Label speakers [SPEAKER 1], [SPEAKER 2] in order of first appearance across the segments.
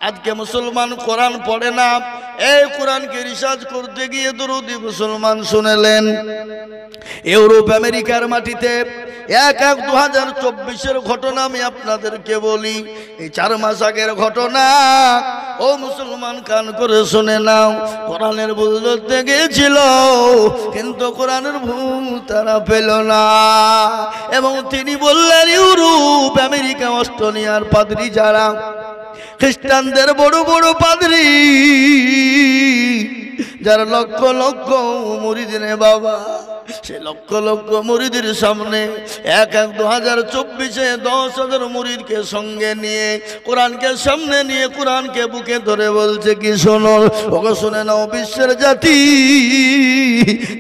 [SPEAKER 1] আজকে মুসলমান কোরআন পড়ে না। এই কোরআনকে রিসার্চ করতে গিয়ে দরুদি মুসলমান শুনেলেন ইউরোপ আমেরিকার মাটিতে 1/1/2024 ঘটনা আমি আপনাদেরকে বলি। এই 4 মাস আগের ঘটনা। ও মুসলমান কান করে শুনে নাও। কোরআনের ভুল ধরতে গিয়েছিল, কিন্তু কোরআনের ভুল তারা পেল না। এবং তিনি বললেন ইউরোপ আমেরিকা অস্ট্রেলিয়ার পাদ্রী যারা খ্রিস্টানদের বড় বড় পাদ্রী যারা লক্ষ লক্ষ মুরিদ রে বাবা, সে লক্ষ লক্ষ মুরিদের সামনে 1/1/2024 10,000 মুরিদকে সঙ্গে নিয়ে কোরআনকে সামনে নিয়ে কোরআনকে বুকে ধরে বলছে কি শোনো, ওকে শুনে নাও বিশ্বের জাতি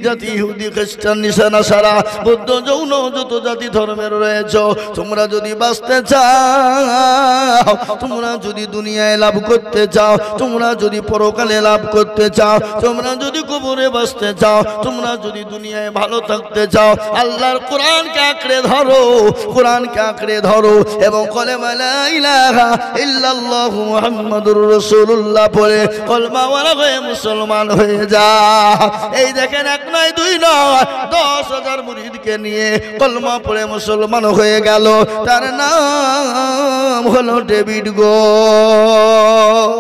[SPEAKER 1] জাতি ইহুদি খ্রিস্টান নাসারা বৌদ্ধ জৈন যত জাতি ধর্মের রয়েছে, তোমরা যদি বাঁচতে চাও, তোমরা যদি দুনিয়ায় লাভ করতে চাও, তোমরা যদি পরকালে লাভ করতে চাও, তোমরা যদি কবরে বাঁচতে চাও, তোমরা যদি দুনিয়ায় ভালো থাকতে চাও, আল্লাহর কোরআনকে আঁকড়ে ধরো, কোরআনকে আঁকড়ে ধরো এবং কলেমা লা ইলাহা ইল্লাল্লাহু মুহাম্মাদুর রাসূলুল্লাহ পড়ে কলমাওয়ালা হয়ে মুসলমান হয়ে যা। এই দেখেন 1 নয় 2 নয় 10,000 মুরিদকে নিয়ে কলমা পড়ে মুসলমান হয়ে গেল। তার নাম হলো ডেভিড গোল।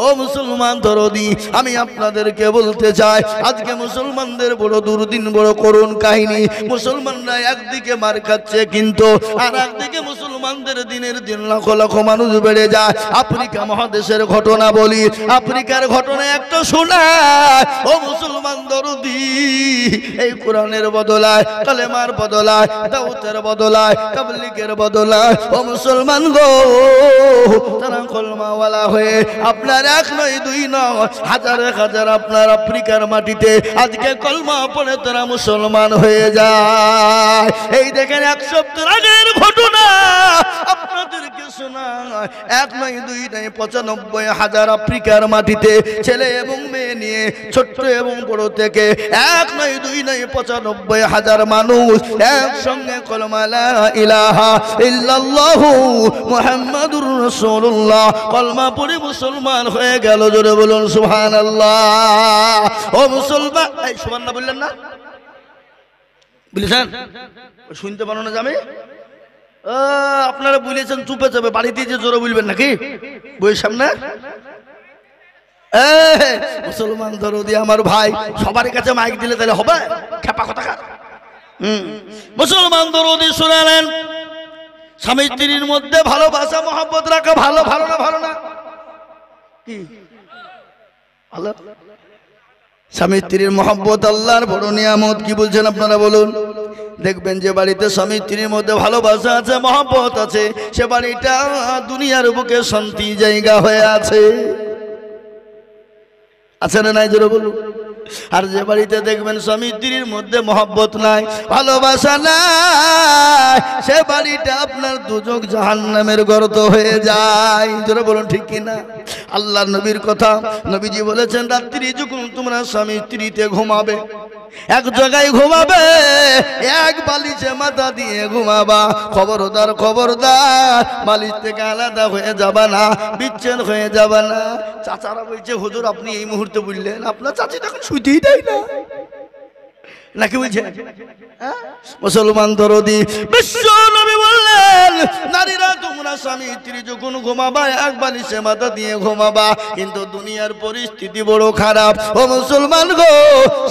[SPEAKER 1] ও মুসলমান দরদি, আমি আপনাদেরকে বলতে চাই আজকে মুসলমানদের বড় দুর্দিন, বড় করুণ কাহিনী। মুসলমানরা একদিকে মার খাচ্ছে, কিন্তু আর একদিকে মুসলমানদের দিনের দিন লাখ লাখ মানুষ বেড়ে যায়। আফ্রিকা মহাদেশের ঘটনা বলি, আফ্রিকার ঘটনা একটা শোনায়। ও মুসলমান দরদি, এই কোরআনের বদলায়, কালেমার বদলায়, দাওয়াতের বদলায়, তাবলীগের বদলায়, ও মুসলমান গো তারা কলমাওয়ালা হয়ে আপনার 1 নয় 2 নয় হাজার হাজার আপনার আফ্রিকার মাটিতে আজকে কলমা পড়ে তারা মুসলমান হয়ে যায়। এই দেখেন 1 সপ্তাহ আগের ঘটনা আপনাদেরকে শোনায়। 1 নয় 2 নয় 95,000 আফ্রিকার মাটিতে ছেলে এবং মেয়ে নিয়ে ছোট্ট এবং বড় থেকে 1 নয় 2 নয় 95,000 মানুষ একসঙ্গে কলমা লা ইলাহা ইল্লাল্লাহু মুহাম্মাদুর রাসূলুল্লাহ কলমা পড়ে মুসলমান হয়ে গেল। জোরে বলুন সুবহানাল্লাহ। ও মুসলমান, এই সুবহানাল্লাহ বললেন না? বলেছেন? শুনতে পারো না জামে? আপনারা বলেছেন চুপে যাবে, বাড়িতে যে জোরে বলবেন নাকি বইয়ের সামনে? মুসলমান দরদি আমার ভাই, সবার কাছে মাইক দিলে তাহলে হবে? খেপা কথা। মুসলমান দরদি শুনালেন স্বামী স্ত্রীর মধ্যে ভালোবাসা মহব্বত রাখা ভালো, ভালো না? ভালো না? কি ভালো? স্বামী স্ত্রীর মহব্বত আল্লাহর বড় নিয়ামত। কি বলছেন আপনারা বলুন? দেখবেন যে বাড়িতে স্বামী স্ত্রীর মধ্যে ভালোবাসা আছে, মহব্বত আছে, সে বাড়িটা দুনিয়ার বুকে শান্তি জায়গা হয়ে আছে। আছে না নাই? জোরে বলুন। আর যে বাড়িতে দেখবেন স্বামী স্ত্রীর মধ্যে মহব্বত নাই, ভালোবাসা নাই, সে বাড়িটা আপনার দুজক জাহান্নামের গর্ত হয়ে যায়। জোরে বলুন ঠিক কিনা? আল্লাহর নবীর কথা, নবীজি বলেছেন রাত্রি যখন তোমরা স্বামী স্ত্রীতে ঘুমাবে, এক জায়গায় ঘুমাবে, এক বালিশে মাথা দিয়ে ঘুমাবা। খবরদার খবরদার, বালিশ থেকে আলাদা হয়ে যাবা না, বিচ্ছেদ হয়ে যাবা না। চাচারা বলছে হুজুর আপনি এই মুহূর্তে বললেন, আপনার চাচি তখন শুইতেই দেয় না নাকি বলছে? মুসলমান দরদি বিশ্ব নবী বললেন নারীরা তোমরা স্বামী স্ত্রী যখন ঘুমাবা এক বালিশে মাথা দিয়ে ঘুমাবা, কিন্তু দুনিয়ার পরিস্থিতি বড় খারাপ। ও মুসলমান গো,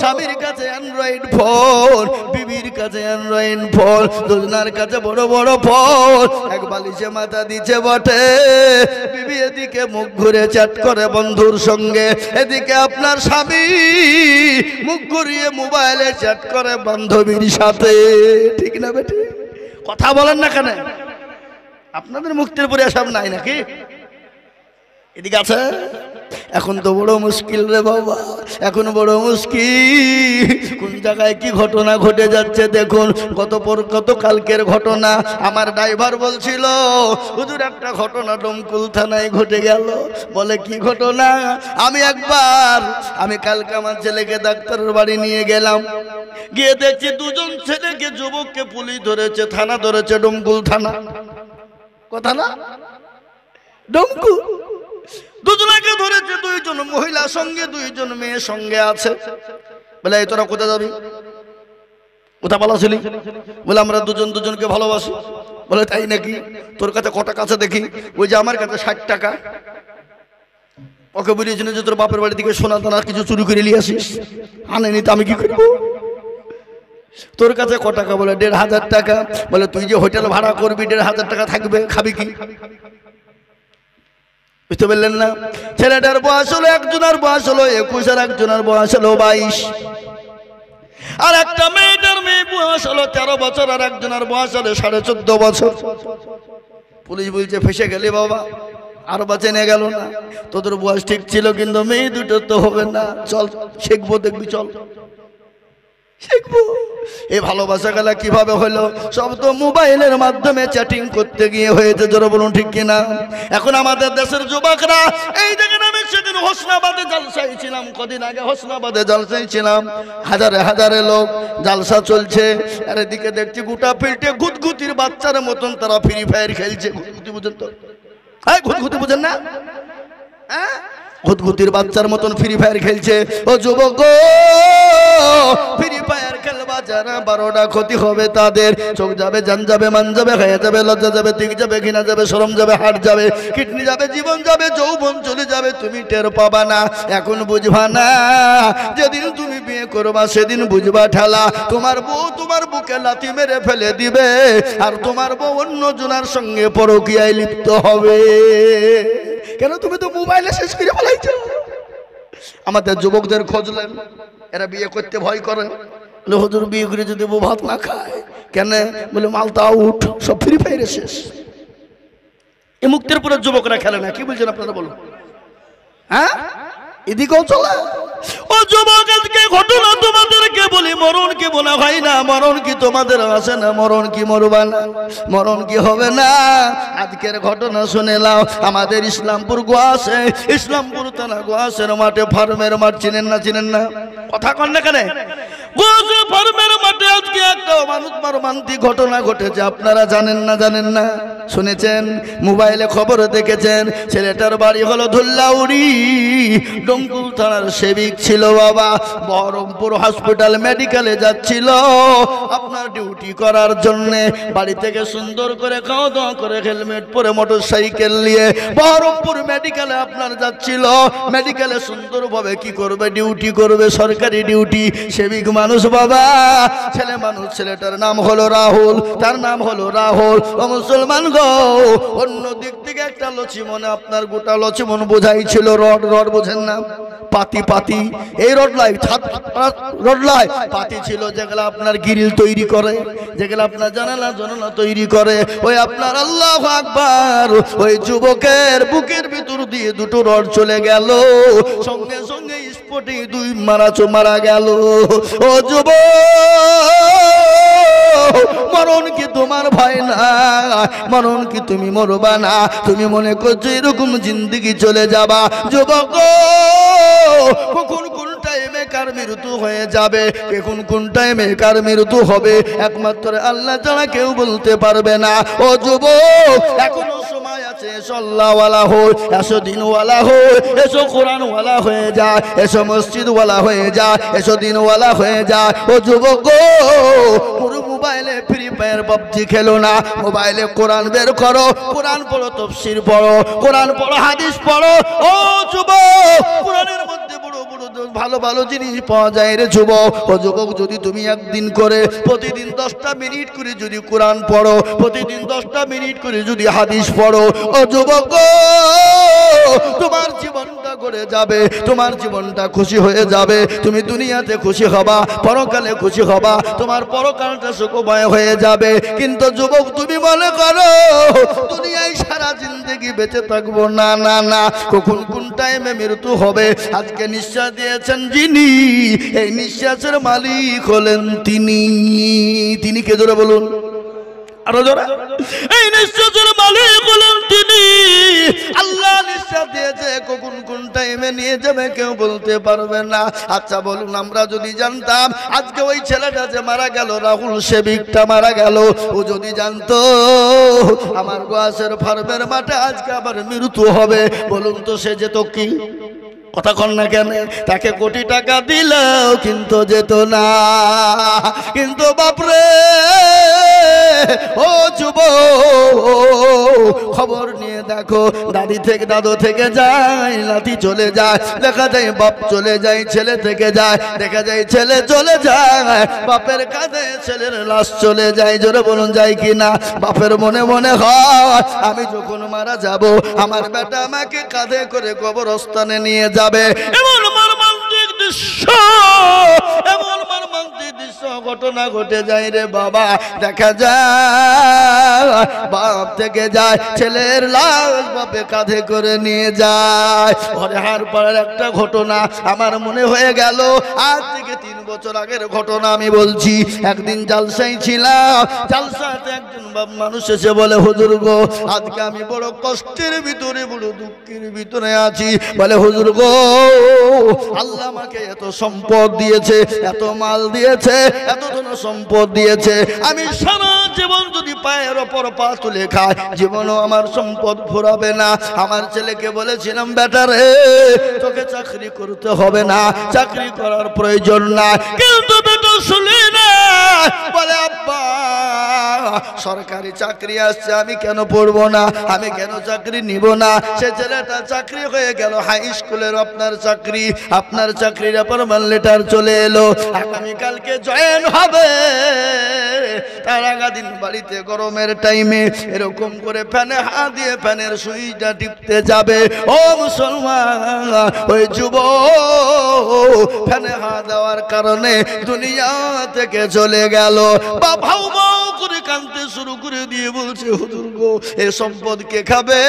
[SPEAKER 1] স্বামীর কাছে অ্যান্ড্রয়েড ফোন, বিবির কাছে অ্যান্ড্রয়েড ফোন, দুজনার কাছে বড় বড় ফোন, এক বালিশে মাথা দিচ্ছে বটে, বিবি এদিকে মুখ ঘুরে চ্যাট করে বন্ধুর সঙ্গে, এদিকে আপনার স্বামী মুখ ঘুরিয়ে মোবাইলে চ্যাট করে বান্ধবীর সাথে। ঠিক না বেটি? কথা বলেন না কেন? আপনাদের মুক্তির পরে সব নাই নাকি? এদিকে আছে। এখন তো বড় মুশকিল রে বাবা, এখন বড় মুশকিল। কোন জায়গায় কি ঘটনা ঘটে যাচ্ছে দেখুন। গত কালকের ঘটনা আমার ড্রাইভার বলছিল হুজুর একটা ঘটনা ডমকুল থানায় ঘটে গেল। বলে কি ঘটনা? আমি কালকে আমার ছেলেকে ডাক্তারের বাড়ি নিয়ে গেলাম, গিয়ে দেখছি দুজন ছেলেকে যুবককে পুলিশ ধরেছে, থানা ধরেছে, ডমকুল থানা। কথা না? ডমকুল দুইজন মহিলা সঙ্গে দুইজন মেয়ে সঙ্গে আছে। বলে এই তোরা কোথায় যাবি? কোথা পালাছিলি? বলে আমরা দুজন দুজনকে ভালোবাসি। বলে তাই নাকি? তোর কাছে কত টাকা আছে দেখি। ওই যে আমার কাছে 60 টাকা। ওকে বলেছিল যে তোর বাপের বাড়ি থেকে সোনা দানা কিছু চুরি করে নিয়ে আসিস। আনেনি তো আমি কি করব? তোর কাছে কত টাকা? বলে 1500 টাকা। বলে তুই যে হোটেল ভাড়া করবি 1500 টাকা থাকবে, খাবি কি? বুঝতে পারলেন না? ছেলেটার বয়স হলো, একজনের বয়স হলো 21 আর একজনের বয়স হলো 22। আর একটা মেয়েটার বয়স হলো 13 বছর আর একজনের বয়স হলো 14.5 বছর। পুলিশ বলছে ফেসে গেলি বাবা, আর বাঁচে নিয়ে গেল না। তোদের বয়স ঠিক ছিল কিন্তু মেয়ে দুটো তো হবে না। চল শিখবো, দেখবি, চল শিখবো। এই ভালোবাসা গেলা কিভাবে হলো? সব তো মোবাইলের মাধ্যমে চ্যাটিং করতে গিয়ে হয়েছে। জোরে বলুন ঠিক কিনা? এখন আমাদের দেশের যুবকরা এই দেখেন, আমি সেদিন হোসনাবাদে জলসায় ছিলাম, কদিন আগে হোসনাবাদে জলসায় ছিলাম, হাজারে হাজারে লোক, জালসা চলছে। আর এদিকে দেখছি গোটা ফিল্ডে গুতগুতির বাচ্চার মতন তারা ফ্রি ফায়ার খেলছে। গুতগুতি বুঝেন তো? হ্যাঁ, গুতগুতি বুঝেন না? হ্যাঁ, গুতগুতির বাচ্চার মতন ফ্রি ফায়ার খেলছে। ও যুবক, ফ্রি ফায়ার খেলবা যারা 12টা ক্ষতি হবে তাদের। চোখ যাবে, জান যাবে, মান যাবে, খায়া যাবে, লজ্জা যাবে, তিক যাবে, ঘৃণা যাবে, শরম যাবে, হাট যাবে, কিডনি যাবে, জীবন যাবে, যৌবন চলে যাবে। তুমি টের পাবা না, এখন বুঝবা না। যেদিন তুমি বিয়ে করবা সেদিন বুঝবা ঠেলা। তোমার বউ তোমার বুকে লাথি মেরে ফেলে দিবে, আর তোমার বউ অন্য জনার সঙ্গে পরকীয়ায় লিপ্ত হবে। কেন? তুমি তো মোবাইলে শেষ করে ফেলাইছো। আমাদের যুবকদের খোঁজলেন, এরা বিয়ে করতে ভয় করে। বলে হুজুর বিয়ে করে যদি বউ ভাত না খায় কেন? বলে মালতা আউট, সব ফ্রি ফায়ারে শেষ। এই মুক্তির পরে যুবকরা খেলে না। কি বলছেন আপনারা বলুন? হ্যাঁ, এদিকেও চলে। ও যুবক, আজকে ঘটনা তোমাদেরকে বলি, মরণ কি মনে হয় না? মরণ কি তোমাদের আসে না? মরণ কি মরবা না? মরণ কি হবে না? আজকের ঘটনা শুনে নাও। আমাদের ইসলামপুর গোয়াসে, ইসলামপুর থানা গোয়াসের মাঠে, ফার্মের মাঠ চিনেন না? চিনেন না? কথা কন না কেন? গোয়াসে ফার্মের মাঠে আজকে একটা মানুষ মর্মান্তিক ঘটনা ঘটেছে। আপনারা জানেন না? জানেন না? শুনেছেন? মোবাইলে খবর দেখেছেন? ছেলেটার বাড়ি হলো ধুল্লাউড়ি, ডঙ্কুল থানার সেবিক ছিল বাবা। বহরমপুর হসপিটাল মেডিকেলে যাচ্ছিল আপনার ডিউটি করার জন্যে। বাড়ি থেকে সুন্দর করে খাওয়া দাওয়া করে হেলমেট পরে মোটর সাইকেল নিয়ে বহরমপুর মেডিকেলে আপনার যাচ্ছিল। মেডিকেলে সুন্দরভাবে কি করবে? ডিউটি করবে, সরকারি ডিউটি। সেবিক মানুষ বাবা, ছেলে মানুষ। ছেলেটার নাম হলো রাহুল, তার নাম হলো রাহুল। ও মুসলমান গো, অন্য দিক থেকে একটা লক্ষ্মণ, আপনার গোটা লক্ষ্মণ বোঝাইছিল রড। রড বোঝেন না? পাতি, পাতি, এই রড লাই, রড লাই পাতি ছিল যেগুলো আপনার গ্রিল তৈরি করে, যেগুলো আপনার জানালা জানালা তৈরি করে। ওই আপনার আল্লাহু আকবার, ওই যুবকের বুকের ভিতর দিয়ে দুটো রড চলে গেল, সঙ্গে সঙ্গে স্পটে দুই মারা গেল। ও যুবক, মরণ কি তোমার ভয় না? মরণ কি তুমি মরবা না? তুমি মনে করছো এরকম জিন্দেগি চলে যাবা? যুবক, কখন কোন টাইমে কার মৃত্যু হয়ে যাবে, কখন কোন টাইমে কার মৃত্যু হবে, একমাত্র আল্লাহ ছাড়া কেউ বলতে পারবে না। ও যুবক, এখনো সময় আছে। এসো আল্লাহওয়ালা হই, এসো দিনওয়ালা হই, এসো কোরআনওয়ালা হয়ে যায়, এসো মসজিদওয়ালা হয়ে যায়, এসো দিনওয়ালা হয়ে যায়। ও যুবক, পুরো মোবাইলে ফ্রি ফায়ার পাবজি খেলো না। মোবাইলে কোরআন বের করো, কোরআন পড়ো, তাফসীর পড়ো, কোরআন পড়ো, হাদিস পড়ো। ও যুবক, কোরআনের মধ্যে বড় বড় ভালো ভালো জিনিস পাওয়া যায় রে যুবক। ও যুবক, যদি তুমি একদিন করে প্রতিদিন 10টা মিনিট করে যদি কোরআন পড়ো, প্রতিদিন 10টা মিনিট করে যদি হাদিস পড়ো, ও যুবক, তোমার জীবনটা গড়ে যাবে, তোমার জীবনটা খুশি হয়ে যাবে। তুমি দুনিয়াতে খুশি হবা, পরকালে খুশি হবা, তোমার পরকালটা সুখময় হয়ে যাবে। কিন্তু যুবক, তুমি মনে করো দুনিয়ায় সারা জিন্দেগি বেঁচে থাকবো? না না না, কখন কোন টাইমে মৃত্যু হবে। আজকে নিঃশ্বাস দিয়েছেন যিনি, এই নিঃশ্বাসের মালিক হলেন তিনি। তিনি কে? জোরে বলুন, আরো জোরে। এই নিঃশ্বাসের মালিক হলেন তিনি। আল্লাহ নিঃশ্বাস দিয়েছে, কখন কোন টাইমে নিয়ে যাবে কেউ বলতে পারবে না। আচ্ছা বলুন, আমরা যদি জানতাম আজকে ওই ছেলেটা যে মারা গেল, রাহুল সেবিকটা মারা গেল, ও যদি জানতো আমার গোয়াসের ফার্মের মাঠে আজকে আবার মৃত্যু হবে, বলুন তো সে যেত কি? কথা কন না কেন? তাকে কোটি টাকা দিলেও কিন্তু যেত না। কিন্তু বাপরে ও যুবক, খবর নিয়ে দেখো, দাদু থেকে যায়, নাতি চলে যায়, দেখা যায় বাপ চলে যায়, ছেলে থেকে যায়, দেখা যায় ছেলে চলে যায়, বাপের কাঁধে ছেলের লাশ চলে যায়। জোরে বলুন যায় কি না? বাপের মনে মনে হয় আমি যখন মারা যাব আমার বেটা আমাকে কাঁধে করে কবরস্থানে নিয়ে যাবে। এমন মর্মান্তিক দৃশ্য, এমন মর্মান্তিক দৃশ্য ঘটনা ঘটে যায় রে বাবা। দেখা যায় বাপ থেকে যায়, ছেলের লাশ বাপে কাঁধে করে নিয়ে যায়। ঘরে হার পাড়ার একটা ঘটনা আমার মনে হয়ে গেল, আজ থেকে 3 বছর আগের ঘটনা আমি বলছি। একদিন জালসায় ছিলাম, জালসাতে একজন মানুষ এসে বলে, হুজুর গো, আজকে আমি বড় কষ্টের ভিতরে, বড় দুঃখের ভিতরে আছি। বলে, হুজুর গো, আল্লাহ আমাকে এত সম্পদ দিয়েছে, এত মাল দিয়েছে, এত ধন সম্পদ দিয়েছে, আমি সারা জীবন যদি পায়ের ওপর পা তুলে খাই জীবনও আমার সম্পদ ফুরাবে না। আমার ছেলেকে বলেছিলাম, বেটা রে, তোকে চাকরি করতে হবে না, চাকরি করার প্রয়োজন না। কিন্তু বেটা শুনি না, বলে আব্বা সরকারি চাকরি আসছে, আমি কেন পড়বো না, আমি কেন চাকরি নিব না? সে ছেলেটা চাকরি হয়ে গেল, হাই স্কুলের আপনার চাকরি, আপনার চাকরির অ্যাপয়েন্টমেন্ট লেটার চলে এলো, আগামীকালকে জয়েন হবে। তার আগাদিন বাড়িতে গরমের টাইমে এরকম করে ফ্যানে হাত দিয়ে ফ্যানের সুইচটা টিপতে যাবে। ও মুসলমান, ওই যুবক ফ্যানে হাত দেওয়ার কারণে দুনিয়া থেকে চলে গেল। বাবাও করে কাঁদতে শুরু করে দিয়ে বলছে, হুজুর গো, এ সম্পদ কে খাবে?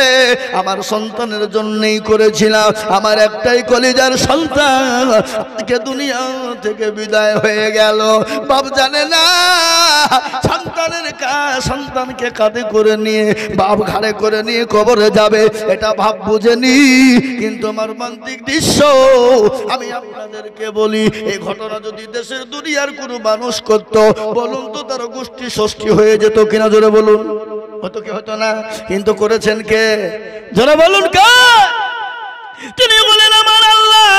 [SPEAKER 1] আমার সন্তানের জন্যই করেছিলাম, আমার একটাই কলিজার সন্তান আজকে দুনিয়া থেকে বিদায় হয়ে গেল। বাপ জানে না সন্তানকে কাঁধে করে নিয়ে, বাপ ঘাড়ে করে নিয়ে কবরে যাবে, এটা ভাব বুঝেনি। কিন্তু মর্মান্তিক দৃশ্য আমি আপনাদেরকে বলি, এই ঘটনা যদি দেশের দুনিয়ার কোনো মানুষ করতো, বলুন তো তার গোষ্ঠী ষষ্ঠী হয়ে যেত কিনা? জোরে বলুন। হতো কি হতো না? কিন্তু করেছেন কে? জোরে বলুন কে? তিনি বলেন আমার আল্লাহ।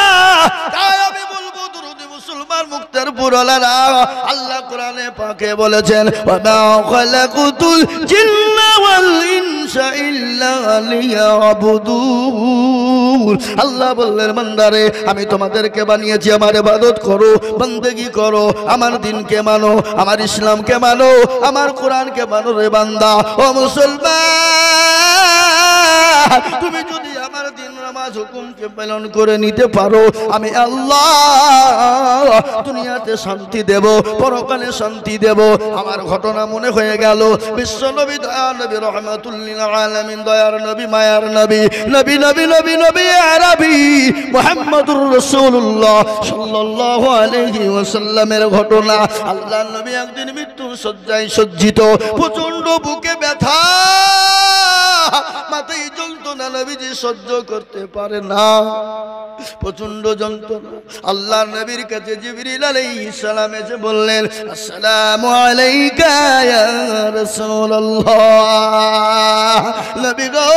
[SPEAKER 1] তাই আমি বলবো, দুরুদি মুসলমান মুক্তার পুরলারা, আল্লাহ কোরআনে পাকে বলেছেন, ওয়া মা খালাকুতুল জিন্না ওয়াল ইনসা ইল্লা লিয়াবুদুন। আল্লাহ বললেন, বান্দারে, আমি তোমাদেরকে বানিয়েছি আমার ইবাদত করো, বন্দেগী করো, আমার দ্বীনকে মানো, আমার ইসলামকে মানো, আমার কোরআনকে মানো রে বান্দা। ও মুসলমান, তুমি যদি আমার দিন নামাজ হুকুমকে পালন করে নিতে পারো, আমি আল্লাহ দুনিয়াতে শান্তি দেব, পরকালে শান্তি দেব। আমার ঘটনা মনে হয়ে গেল, বিশ্ব নবী, দয়ার নবী, রহমাতুল লিল আলামিন, দয়ার নবী, মায়ার নবী, নবী নবী নবী নবী আরবি মুহাম্মদুর রাসূলুল্লাহ সাল্লাল্লাহু আলাইহি ওয়াসাল্লামের ঘটনা। আল্লাহর নবী একদিন মৃত্যুর শয্যায় সজ্জিত, প্রচন্ড বুকে ব্যথা, মাথায় যন্ত্রণা, নবীজি সহ্য করতে পারে না, প্রচন্ড যন্ত্রণা। আল্লাহর নবীর কাছে জিবরিল আলাইহিস সালাম এসে বললেন, আসসালামু আলাইকা ইয়া রাসূলুল্লাহ। নবী গো,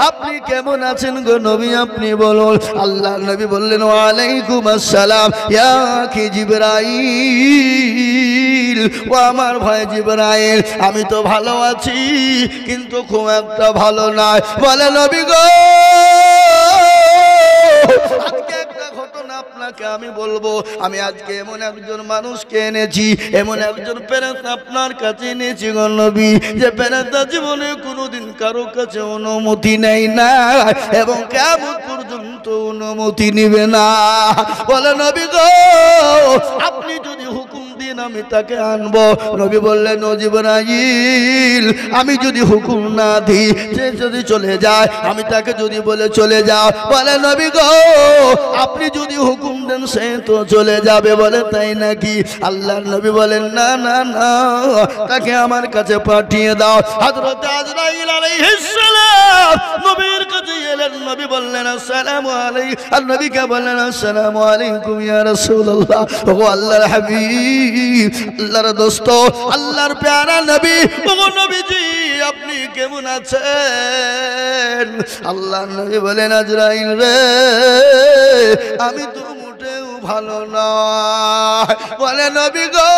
[SPEAKER 1] আপনি কেমন আছেন গো নবী, আপনি বলুন। আল্লাহর নবী বললেন, ওয়া আলাইকুম আসসালাম ইয়া আখি জিবরাইল। ও আমার ভাই জিবরাইল, আমি তো ভালো আছি, কিন্তু খুব একটা ভালো নয়। বলে, নবী গো, আজকে একটা ঘটনা আপনাকে আমি বলবো। আমি আজকে এমন একজন মানুষকে এনেছি, এমন একজন ফেরেশতা আপনার কাছে এনেছি গো নবী, যে ফেরেশতা জীবনে কোনোদিন কারো কাছে অনুমতি নেয় না এবং কিয়ামত পর্যন্ত অনুমতি নেবে না। বলে, নবী গো, আপনি যদি হুকুম দিন আমি তাকে আনবো। নবী বললেন, ও জিবরাইল, আমি যদি হুকুম না দিই, সে যদি চলে যায়, আমি তাকে যদি বলে চলে যাও। বলে, নবী গো, আপনি যদি হুকুম দেন সে তো চলে যাবে। বলে, তাই নাকি? আল্লাহর নবী বলেন, না না না, তাকে আমার কাছে পাঠিয়ে দাও। হযরত আজরাইল আলাইহিস সালাম নবীর কাছে এলেন। নবী বললেন আসসালামু আলাইকুম, আর নবীকে বললেন আসসালামু আলাইকুম ইয়া রাসূলুল্লাহ। ওগো আল্লাহর হাবিব, আল্লাহর দোস্ত, আল্লাহর প্যারা নবী, ওগো নবীজি আপনি কেমন আছেন? আল্লাহর নবী বলেন আজরাইল রে, আমি তো মোটেও ভালো না। বলে নবী গো,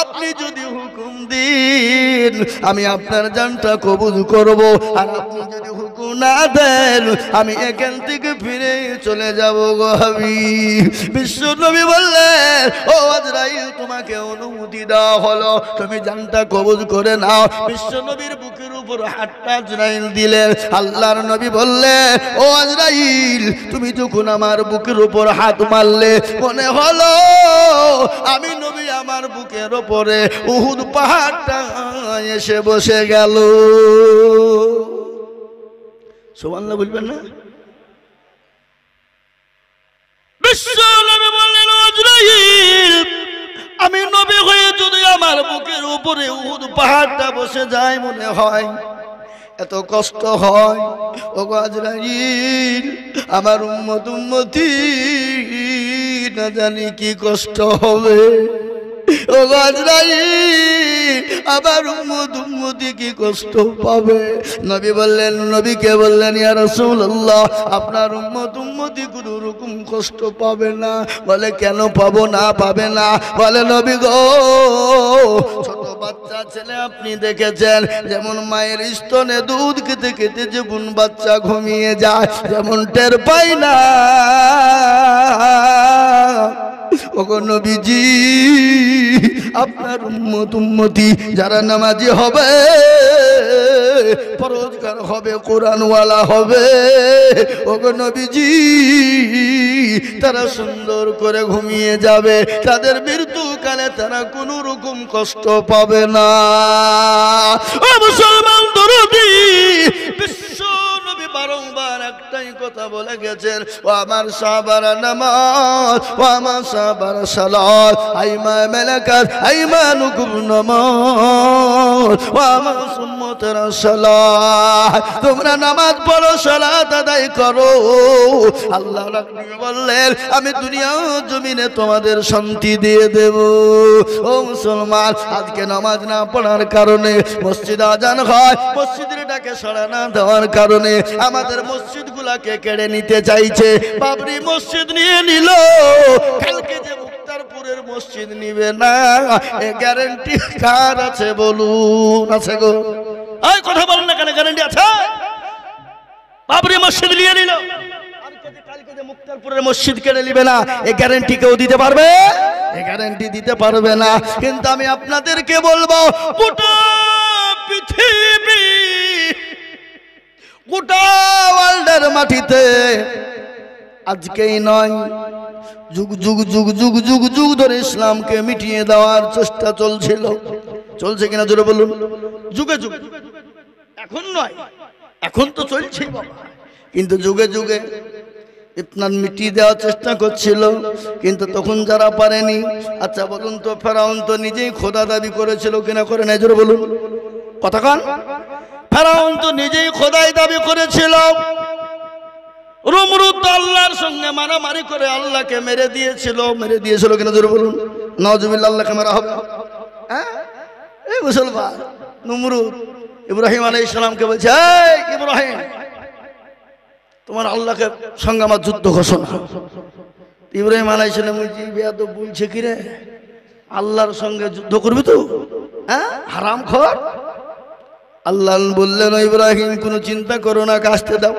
[SPEAKER 1] আপনি যদি হুকুম দিন আমি আপনার জানটা কবুল করব, আর আপনি যদি হুকুম না দেন আমি এখান থেকে ফিরে চলে যাব গো হাবিব। বিশ্ব নবী বললেন ও আজরাইল, তোমাকে অনুমতি দেওয়া হলো, তুমি জানটা কবুল করে নাও। বিশ্ব নবীর বুকের উপর হাতটা আজরাইল দিলেন। আল্লাহর নবী বললেন ও আজরাইল, তুমি যখন আমার বুকের উপর হাত মারলে মনে হলো আমি নবী আমার বুকের উপরে উহুদ পাহাড়টা এসে বসে গেল। সুবহানাল্লাহ বলবেন না? বিশ্ব নবী বললেন আজরাইল, আমি নবী হয়ে যদি আমার বুকের উপরে উহুদ পাহাড়টা বসে যায় মনে হয় এত কষ্ট হয়। ওগো আজরাইল, আমার উম্মতি না জানি কি কষ্ট হবে। ওগো আজরাইল, আমার উম্মতি কি কষ্ট পাবে। নবী বললেন, নবীকে বললেন ইয়া রাসূলুল্লাহ, আপনার উম্মতি কোনো রকম কষ্ট পাবে না। বলে কেন পাবো না, পাবে না? বলে নবী গো, ছোট বাচ্চা ছেলে আপনি দেখেছেন, যেমন মায়ের স্তনে দুধ খেতে খেতে যেমন বাচ্চা ঘুমিয়ে যায়, যেমন টের পাই না। ওগো নবীজি, আপনার উম্মতি যারা নামাজি হবে, পরহেজগার হবে, কোরআনওয়ালা হবে, ওগো নবীজি তারা সুন্দর করে ঘুমিয়ে যাবে, তাদের মৃত্যুকালে তারা কোনো রকম কষ্ট পাবে না। ও মুসলমান দরদি, বিশ্ব নবী বারংবার একটাই কথা বলে গেছেন, ও আমার সাহাবারা নামাজ, ও আমার সাহাবারা সালাত, আইমা মালাকাত আইমানুকুম নামাজ, ও আমার উম্মতেরা সালাত, তোমরা নামাজ পড়ো, সালাত আদায় করো। আল্লাহ রাব্বুল বললেন আমি দুনিয়া জমিনে তোমাদের শান্তি দিয়ে দেব। ও মুসলমান, আজকে নামাজ না পড়ার কারণে মসজিদ আজান হয়, মসজিদের ডাকে সাড়া না দেওয়ার কারণে আমাদের মসজিদগুলাকে কেড়ে নিতে চাইছে। বাবরি মসজিদ নিয়ে নিল, কালকে যে মুক্তারপুরের মসজিদ নিবে না, এ গ্যারান্টি কার আছে বলুন? আছে গো? এই কথা বলেন না কেন? গ্যারান্টি আছে? বাবরি মসজিদ নিয়ে নিল, কালকে যে মুক্তারপুরের মসজিদ কেড়ে নিবে না, এ গ্যারান্টি কেউ দিতে পারবে? এ গ্যারান্টি দিতে পারবে না। কিন্তু আমি আপনাদেরকে বলবো, গোটা পৃথিবী, গোটা ওয়ার্ল্ডের মাটিতে আজকেই নয়, যুগ যুগ যুগ যুগ যুগ যুগ ধরে ইসলামকে মিটিয়ে দেওয়ার চেষ্টা চলছিল। চলছে কিনা জোরে বলুন? যুগে যুগে, এখন নয়, এখন তো চলছে বাবা, কিন্তু যুগে যুগে ইসলাম মিটিয়ে দেওয়ার চেষ্টা করছিল, কিন্তু তখন যারা পারেনি। আচ্ছা বলুন তো, ফেরাউন তো নিজেই খোদা দাবি করেছিল কিনা করে নাই? জোরে বলুন, কথা কন। ফেরাউন তো নিজেই খোদাই দাবি করেছিল। নমরুদ আল্লাহর সঙ্গে মারামারি করে আল্লাহকে মেরে দিয়েছিল কিনা জোরে বলুন? নাউজুবিল্লাহ, আল্লাহকে মারা হবে? হ্যাঁ, এই মুসলমান নমরুদ ইব্রাহিম আলাইহিস সালামকে বলছে, এই ইব্রাহিম, তোমার আল্লাহকে সঙ্গে আমার যুদ্ধ ঘোষণা। ইব্রাহিম আলাইহিস সালাম বলছে কি রে, আল্লাহর সঙ্গে যুদ্ধ করবি তো? হ্যাঁ, হারামখোর। আল্লাহ বললেন, ইব্রাহিম কোনো চিন্তা করো না, কাজতে দাও।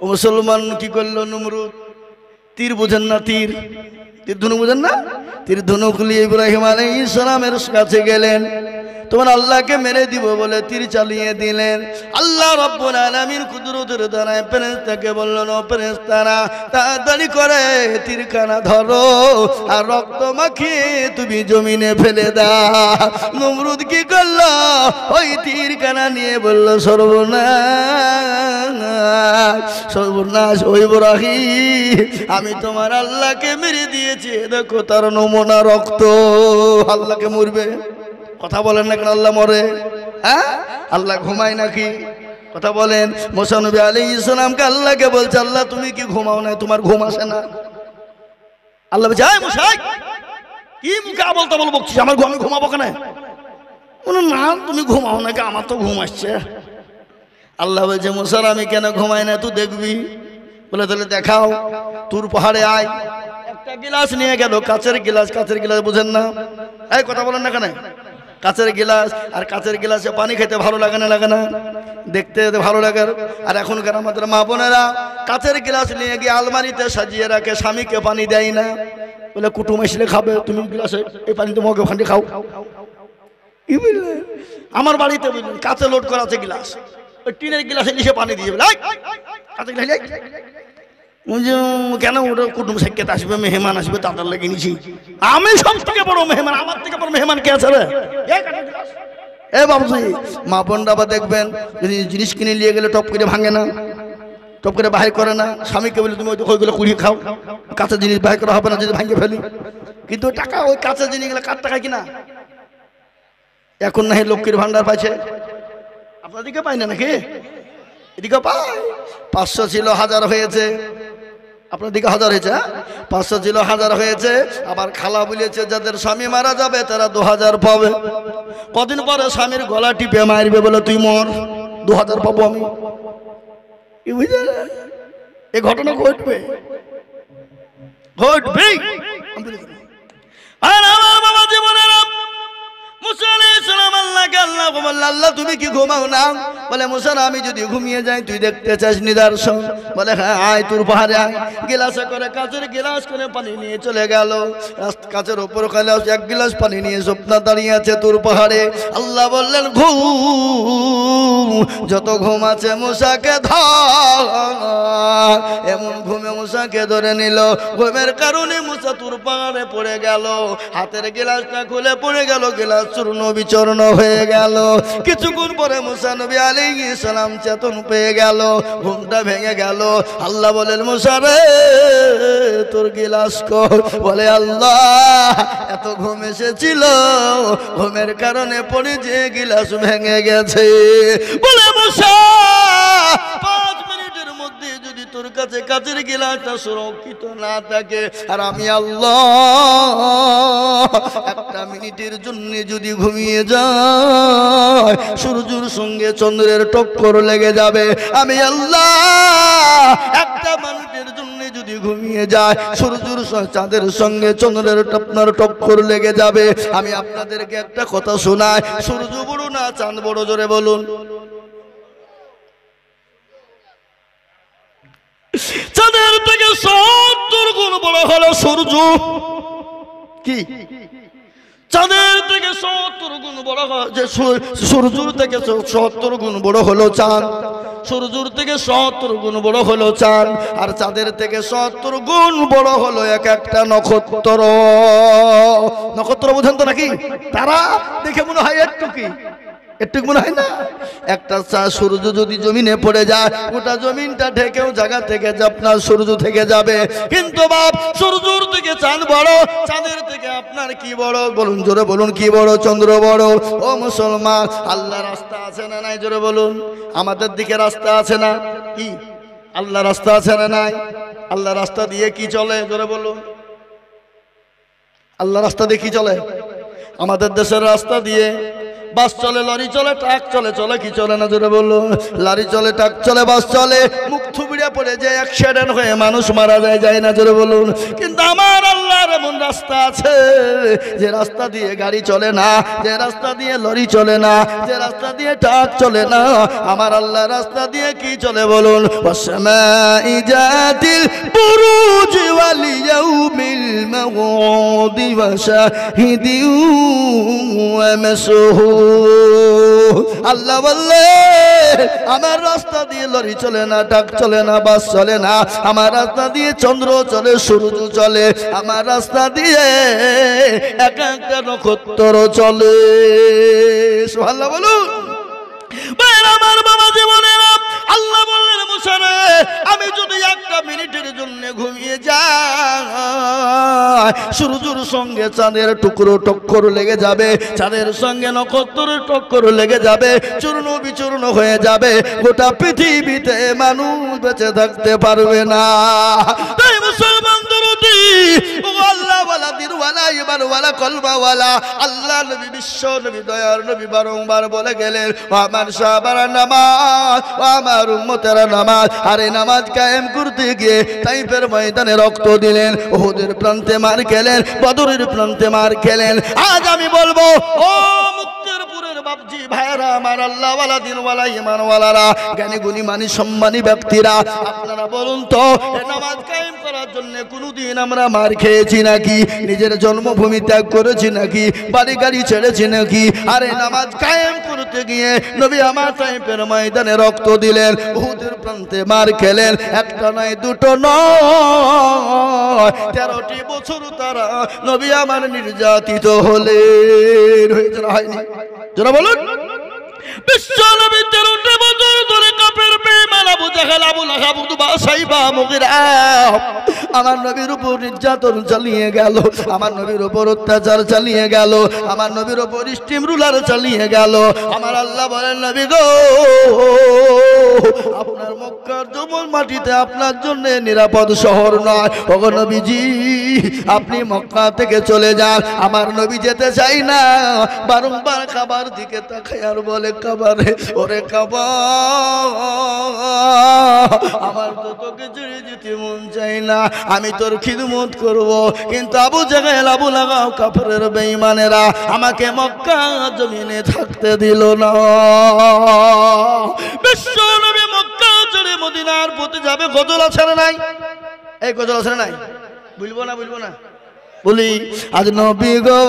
[SPEAKER 1] ও মুসলমান কি করলো নমরুদ? তীর বোঝেন না? তীর ধনু বোঝেন না? তীর ধনুক নিয়ে ইব্রাহিম আলাইহিস সালামের কাছে গেলেন, তোমার আল্লাহকে মেরে দিব বলে তীর চালিয়ে দিলেন। আল্লাহ রাব্বুল আলামিন কুদরতের দ্বারা ফেরেশতাকে বললেন, ও ফেরেশতারা তাড়াতাড়ি করে তীরখানা ধরো আর রক্ত মাখিয়ে তুমি জমিনে ফেলে দাও। নমরুদ কি করলো? ওই তীরখানা নিয়ে বলল, সর্বনাশ সর্বনাশ, ওই ইব্রাহিম, আমি তোমার আল্লাহকে মেরে দিয়েছি, দেখো তার নমুনা রক্ত। আল্লাহকে মরবে? কথা বলেন না কেন? আল্লাহ মরে? হ্যাঁ, আল্লাহ ঘুমায় নাকি? কথা বলেন। মুসা নবী আলাইহিস সালামকে আল্লাহকে বলছে, আল্লাহ তুমি কি ঘুমাও না? তোমার ঘুম আসে না? আল্লাহ বলছে, এই মুসা, কি মুখে আবল তাবল বকছিস? আমার আমি ঘুমাবো কেন? বলে না, তুমি ঘুমাও নাকি? আমার তো ঘুম আসছে। আল্লাহ বলছে, মুসা আমি কেন ঘুমাই না তুই দেখবি। বলে তাহলে দেখাও। তুর পাহাড়ে আয়। একটা গিলাস নিয়ে গেল, কাচের গিলাস। কাচের গিলাস বুঝেন না? এই কথা বলেন না কেন? কাচের গিলাস, আর কাচের গিলাসে পানি খেতে ভালো লাগে না? লাগে না? দেখতে ভালো লাগে। আর এখনকার আমাদের মা বোনেরা কাচের গিলাস নিয়ে গিয়ে আলমারিতে সাজিয়ে রাখে, স্বামীকে পানি দেয় না। বলে কুটুম এসলে খাবে, তুমি গিলাসে এই পানি তো মগে ওখানে খাও। কি বুঝলে? আমার বাড়িতে বুঝলেন কাচে লোড করা আছে গিলাস, ওই টিনের গিলাসে নিচে পানি দিয়ে কেন? ওটা কুটুম সাক্ষাৎ আসবে, মেহমান আসবে, তাদের লেগে নিছি। আমি সব থেকে বড় মেহমান, আমার থেকে বড় মেহমান কে আছে রে? এ বাবুজি, মা বোনরা আবার দেখবেন যদি জিনিস কিনে নিয়ে গেলে টপ করে ভাঙে না, টপ করে বাহির করে না। স্বামীকে বলে তুমি ওইগুলো কুড়িয়ে খাও, কাঁচা জিনিস বাহির করা হবে না যদি ভাঙে ফেলি। কিন্তু টাকা ওই কাঁচা জিনিসগুলো কার টাকা কিনা? এখন না লক্ষ্মীর ভান্ডার পাইছে, আপনার দিকে পাই না নাকি? এদিকে পায়। 500 ছিল 1000 হয়েছে, আপনার দিকে 1000 হয়েছে। 500 ছিল 1000 হয়েছে। আবার খালা বলেছে যাদের স্বামী মারা যাবে তারা 2000 পাবে। কদিন পরে স্বামীর গলা টিপে মারবে, বলে তুই মর, 2000 পাবো আমি। কি বুঝলেন? এই ঘটনা ঘটবে, ঘটবে। আর আমার বাবা জীবনেরা মুসা আলাইহিস সালাম আল্লাহকে আল্লাহ বললেন, আল্লাহ তুমি কি ঘুমাও না? বলে মুসা আমি যদি ঘুমিয়ে যাই তুই দেখতে চাস নিদর্শন? বলে হ্যাঁ, আয় তুর পাহাড়ে আয়। গিলাসে করে, কাচের গিলাস করে পানি নিয়ে চলে গেল। কাচের ওপর গিলাস, এক গিলাস পানি নিয়ে স্বপ্না দাঁড়িয়ে আছে তুর পাহাড়ে। আল্লাহ বললেন ঘুম, যত ঘুম আছে মুসাকে ধর। এমন ঘুমে মুসাকে ধরে নিল। ঘুমের কারণে মুসা তুর পাহাড়ে পড়ে গেল। হাতের গিলাসটা খুলে পড়ে গেল, গিলাস চূর্ণ বিচূর্ণ হয়ে গেল। কিছুক্ষণ পরে মুসা নবী আলাইহিস সালাম চেতন পেয়ে গেল, ঘুমটা ভেঙে গেল। আল্লাহ বলেন মুসা রে তোর গিলাস কই? বলে আল্লাহ এত ঘুম এসেছিল, ঘুমের কারণে পড়ে যে গিলাস ভেঙে গেছে। বলে মুসা 5 মিনিটের মধ্যে যদি তোর কাছে কাচের গিলাসটা সুরক্ষিত না থাকে, আর আমি আল্লাহ 1 মিনিটের জন্য যদি ঘুমিয়ে যায়, সূর্যের সঙ্গে চন্দ্রের টক্কর লেগে যাবে। আমি আল্লাহ 1 মিনিটের জন্য যদি ঘুমিয়ে যায়, সূর্যের চাঁদের সঙ্গে চন্দ্রের টক্কর লেগে যাবে। আমি আপনাদেরকে একটা কথা শোনাই, সূর্য বড় না চাঁদ বড়? জোরে বলুন। চাঁদের থেকে 70 গুণ বড় হলো সূর্য। কি? চাঁদের থেকে 70 গুণ বড়, সূর্যের থেকে 70 গুণ বড় হলো চাঁদ। সূর্যের থেকে 70 গুণ বড় হলো চাঁদ, আর চাঁদের থেকে 70 গুণ বড় হলো একটা নক্ষত্র। নক্ষত্র বুঝেন তো নাকি? তারা দেখে মনে হয় একটু, কি একটু মনে হয় না? একটা সূর্য যদি জমিনে পড়ে যায়, গোটা জমিনটা ঢেকেও জায়গা থেকে আপনার সূর্য থেকে যাবে। কিন্তু বাপ, সূর্যের থেকে চাঁদ বড়, চাঁদের থেকে আপনার কি বড়? বলুন জোরে বলুন, কি বড়? চন্দ্র বড়। ও মুসলমান, আল্লাহ রাস্তা আছে না নাই? জোরে বলুন। আমাদের দিকে রাস্তা আছে না? কি আল্লাহ রাস্তা আছে না নাই? আল্লাহ রাস্তা দিয়ে কি চলে? জোরে বলুন। আল্লাহ রাস্তা দিয়ে কি চলে? আমাদের দেশের রাস্তা দিয়ে বাস চলে, লরি চলে, ট্রাক চলে। চলে কি চলে না? জোরে বলুন। লরি চলে, ট্রাক চলে, বাস চলে। মুখ থুবড়ে পড়ে যায়, অ্যাক্সিডেন্ট হয়ে মানুষ মারা যায়, যায় না? জোরে বলুন। কিন্তু আমার আল্লাহর এমন রাস্তা আছে যে রাস্তা দিয়ে গাড়ি চলে না, যে রাস্তা দিয়ে লরি চলে না, যে রাস্তা দিয়ে ট্রাক চলে না। আমার আল্লাহ রাস্তা দিয়ে কি চলে? বলুন। ওয়াসমাই জাতিল বুরুজ ওয়াল ইয়াউমিল মাউদি ওয়া শাহিদি ওয়া মাসহুদ। আল্লাহ বললে আমার রাস্তা দিয়ে লরি চলে না, ট্রাক চলে না, বাস চলে না। আমার রাস্তা দিয়ে চন্দ্র চলে, সূর্য চলে। আমার রাস্তা দিয়ে একটা নক্ষত্র চলে। সুবহানাল্লাহ বলুন। আমার বাবা জীবনেরা আল্লাহ বললেন মুসা রে, আমি যদি 1 মিনিটের জন্য ঘুমিয়ে যাই, সূর্যের সঙ্গে চাঁদের টুকরো টক্কর লেগে যাবে, চাঁদের সঙ্গে নক্ষত্রের টক্কর লেগে যাবে, চূর্ণ বিচূর্ণ হয়ে যাবে, গোটা পৃথিবীতে মানুষ বেঁচে থাকতে পারবে না। তাই মুসলমান দরদি ও আল্লাহ ওয়ালা দিনওয়ালা ইমানওয়ালা কলমাওয়ালা আল্লাহ নবী বিশ্ব নবী দয়ার নবী বারংবার বলে গেলেন, আমার সাহাবারা নামাজ, আমার উম্মতেরা নামাজ, আর এই নামাজ কায়েম করতে গিয়ে তাইফের ময়দানে রক্ত দিলেন, উহুদের প্রান্তে মার খেলেন, বদরের প্রান্তে মার খেলেন। আজ আমি বলবো ও মুক্তেরপুরের বাপজি ভাইরা আমার, আল্লাহ ওয়ালা দিনওয়ালা ইমানওয়ালারা, জ্ঞানী গুণী মানি সম্মানী ব্যক্তিরা, আপনারা বলুন তো নামাজ কায়েম করার জন্য কোনদিন আমরা মার খেয়েছি নাকি? নিজের জন্মভূমি ত্যাগ করেছি নাকি? বাড়ি গাড়ি ছেড়েছি নাকি? আরে নামাজ কায়েম করতে গিয়ে নবী আমার তাইফের ময়দানে রক্ত দিলেন, উহুদের প্রান্তে মার খেলেন, একটা নয় দুটো নয় 13টি বছর তারা নবী আমার নির্যাতিত হলেন। হয়েছে না হয়নি? যারা বলুন বিশ্ব নবী 13টি বছর ধরে কাফের বেঈমান আবু জাহেল আবু লাহাব উতবা সাইবা মুগিরা আমার নবীর উপর নির্যাতন চালিয়ে গেল, আমার নবীর উপর অত্যাচার চালিয়ে গেল, আমার নবীর উপর স্টিম রুলার চালিয়ে গেল। আমার আল্লাহ বলেন, নবী গো আপনার মক্কার জমল মাটিতে আপনার জন্য নিরাপদ শহর নয়। ওগো নবীজি আপনি মক্কা থেকে চলে যান। আমার নবী যেতে চাই না, বারংবার খাবার দিকে তাকায় আর বলে, খাবারে ওরে খাবার, আমার তো তোকে ছেড়ে যেতে মন চাই না, আমি তোর খিদমত করব, কিন্তু আবু জাহেল আবু লাহাব কাফেরের বেঈমানেরা আমাকে মক্কা জমিনে থাকতে দিল না। বিশ্ব নবী মক্কা ছেড়ে মদিনার পথে যাবে, গজল আছে না নাই? এই গজল আছে না নাই? বলবো না বলবো না বলি, আজ নবী গো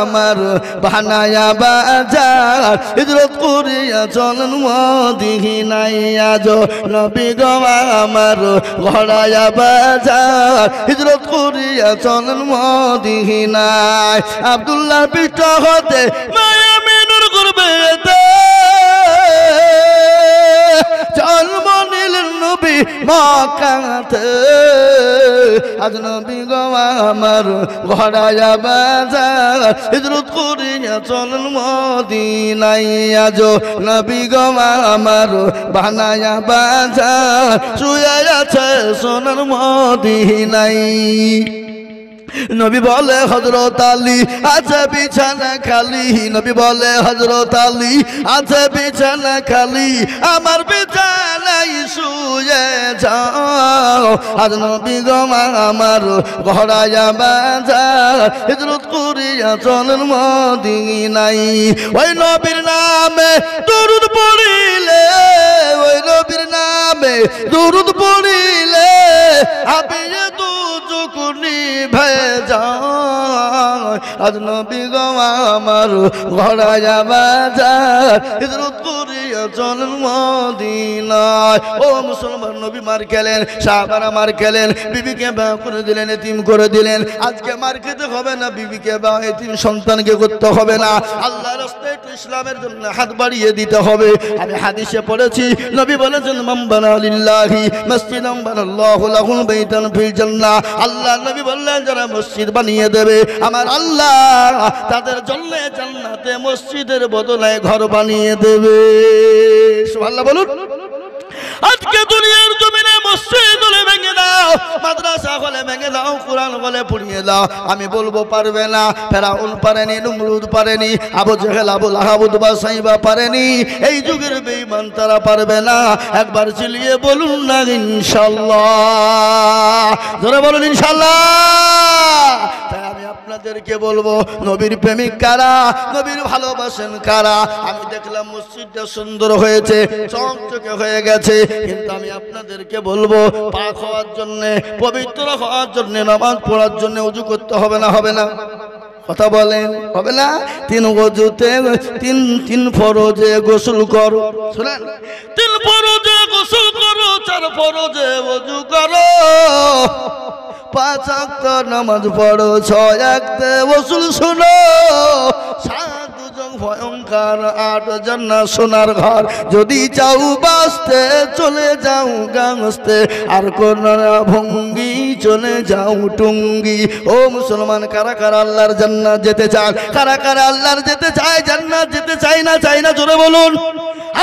[SPEAKER 1] আমার বানায়া বাজার, হিজরত করিয়া চলেন মদিনায়। আজ নবী গো আমার ঘরায়া বাজার, হিজরত করিয়া চলেন মদিনায়। আব্দুল্লাহ পৃষ্ঠ হতে মায়া মিনুর করবে জন্ম নিলেন নবী মক্কাতে। আজ নবী গো আমার ঘরায়া বাজার, হিজরত করিয়া চলেন মদিনায়। আজ নবী গো আমার বানায়া বাজার, শুয়ে আছে সোনার মদিনায়। নবী বলে হযরত আলী আছে বিছানা খালি, নবী বলে হযরত আলী আছে বিছানা খালি, আমার বিছানায় শুয়ে যাও। আজ নবী গো আমার ঘরায়া বাজার, হিজরত করিয়া চলেন মদিনায়। ওই নবীর নামে দরুদ পড়িলে, ওই নবীর নামে দরুদ পড়িলে হাবিয়ে দু চুকুনি ভেজায়। আজ নবী গো আমার ঘরায়া বাজার, হিজরত করিয়া চলেন মদিনায়। ও মুসলমান, নবী মার খেলেন, সাহাবারা মার খেলেন, বিবিকে বিবাহ করে দিলেন, এতিম করে দিলেন। আজকে মার খেতে হবে না, বিবিকে বিবাহ এতিম সন্তানকে করতে হবে না, আল্লাহর রাস্তায় একটু ইসলামের জন্য হাত বাড়িয়ে দিতে হবে। আমি হাদিসে পড়েছি, নবী বলেছেন, মান বানা লিল্লাহি মাসজিদান বানাল্লাহু লাহু বাইতান ফিল জান্নাহ। আল্লাহ নবী বললেন, যারা মসজিদ বানিয়ে দেবে আমার আল্লাহ তাদের জন্য জান্নাতে মসজিদের বদলে ঘর বানিয়ে দেবে। সুবহানাল্লাহ বলুন। আজকে দুনিয়ার জমিনে মসজিদ হলে ভেঙে দাও, মাদ্রাসা হলে ভেঙে দাও, কোরআন হলে পড়িয়ে দাও। আমি বলবো পারবে না। ফেরাউন পারেনি, নমরুদ পারেনি, আবু জাহেল আবু লাহাব উতবা সাইবা পারেনি, এই যুগের বেঈমান তারা পারবে না। একবার চিল্লিয়ে বলুন না ইনশাআল্লাহ, জোরে বলুন ইনশাআল্লাহ। তাই আমি আপনাদেরকে বলবো, নবীর প্রেমিক কারা, নবীর ভালোবাসেন কারা? আমি দেখলাম মসজিদটা সুন্দর হয়েছে, চকচকে হয়ে গেছে, কিন্তু আমি আপনাদেরকে বলবো পাক হওয়ার জন্য, পবিত্র হওয়ার জন্য, নামাজ পড়ার জন্য ওযু করতে হবে না? হবে না? কথা বলেন, হবে না? 3 ওযুতে 3 ফরজে গোসল করো। শুনেন, 3 ফরজে গোসল করো, 4 ফরজে ওযু করো, 5 ওয়াক্ত নামাজ পড়ো, 6 ওয়াক্তে গোসল শুনো, 7 জং ভয়ঙ্কর 8 জান্নাত সোনার ঘর, যদি চাও বাঁচতে চলে যাও গাছতে, আর কোন ভঙ্গি চলে যাও টুঙ্গি। ও মুসলমান, কারা কারা আল্লাহর জান্নাত যেতে চায়? কারা কারা আল্লাহর যেতে চায়? জান্নাত যেতে চাই না? চাই না? জোরে বলুন।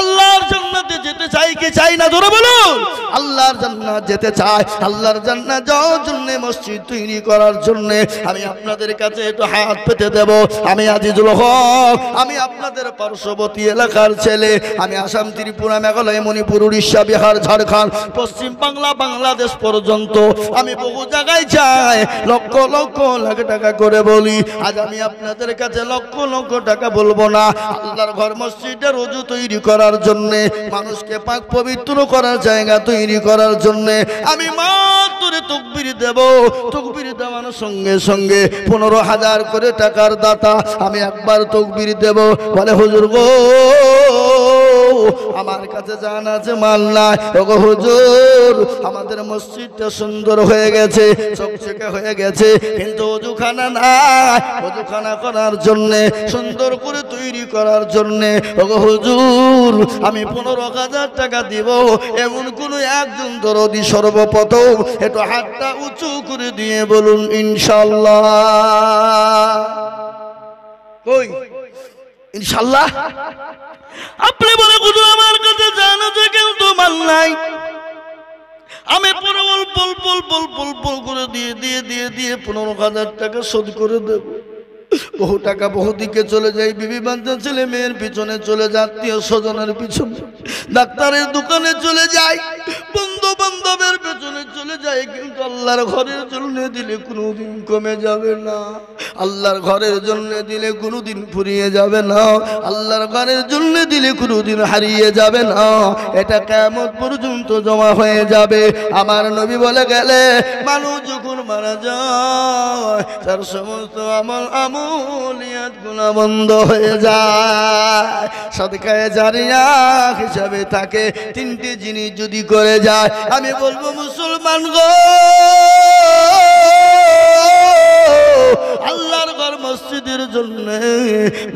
[SPEAKER 1] আল্লাহর জান্নাতে যেতে চাই কি চাই না? জোরে বলুন। আল্লাহর জান্নাত যেতে চায়। আল্লাহর জান্নাত যাওয়ার জন্য, মসজিদ তৈরি করার জন্য আমি আপনাদের কাছে একটু হাত পেতে দেব। আমি আজিজুল হক, আমি আপনাদের পার্শ্ববর্তী এলাকার ছেলে। আমি আসাম, ত্রিপুরা, মেঘালয়, মণিপুর, উড়িষ্যা, বিহার, ঝাড়খণ্ড, পশ্চিম বাংলা, বাংলাদেশ পর্যন্ত আমি বহু জায়গায় যাই, লক্ষ লক্ষ লাখ টাকা করে বলি। আজ আমি আপনাদের কাছে লক্ষ লক্ষ টাকা বলবো না। আল্লাহর ঘর মসজিদের ওযু তৈরি করার জন্য, মানুষকে পাক পবিত্র করার জায়গা তৈরি করার জন্য আমি মাত্র তাকবীর দেব। তাকবীর দেওয়ার সঙ্গে সঙ্গে 15,000 করে টাকার দাতা আমি একবার তাকবীর দেব। বলে হুজুর গো, আমার কাছে জান আছে, মাল নাই। ওগো হুজুর, আমাদের মসজিদটা সুন্দর হয়ে গেছে, চকচকে হয়ে গেছে, কিন্তু ওযুখানা নাই। ওযুখানা করার জন্য, সুন্দর করে তৈরি করার জন্য ওগো হুজুর আমি 15,000 টাকা দিব। এমন কোন একজন দরদি সর্বপ্রথম একটু হাতটা উঁচু করে দিয়ে বলুন ইনশাআল্লাহ। কই ইনশাআল্লাহ? আপনি বলে হুজুর আমার কাছে জানা যে কিন্তু মাল নাই। আমি পরবল পল পল পল পল পল করে দিয়ে দিয়ে দিয়ে দিয়ে 15,000 টাকা শোধ করে দেব। বহু টাকা বহু দিকে চলে যায়, বিবি বাচ্চা ছেলে মেয়ের পিছনে চলে যায়, আত্মীয় স্বজনের পিছনে, ডাক্তারের দোকানে চলে যায়, বন্ধু বান্ধবের পেছনে চলে যায়, কিন্তু আল্লাহর ঘরের জন্য দিলে কোনোদিন কমে যাবে না। আল্লাহর ঘরের জন্য দিলে কোনোদিন ফুরিয়ে যাবে না। আল্লাহর ঘরের জন্য দিলে কোনোদিন হারিয়ে যাবে না। এটা কিয়ামত পর্যন্ত জমা হয়ে যাবে। আমার নবী বলে গেলে মানুষ যখন মারা যায় তার সমস্ত আমলিয়াত গুনাহ বন্ধ হয়ে যায়। সাদকায়ে জারিয়া হিসাবে থাকে 3টি জিনিস যদি করে যায়। আমি বলবো মুসলমান গো, আল্লাহর ঘর মসজিদের জন্য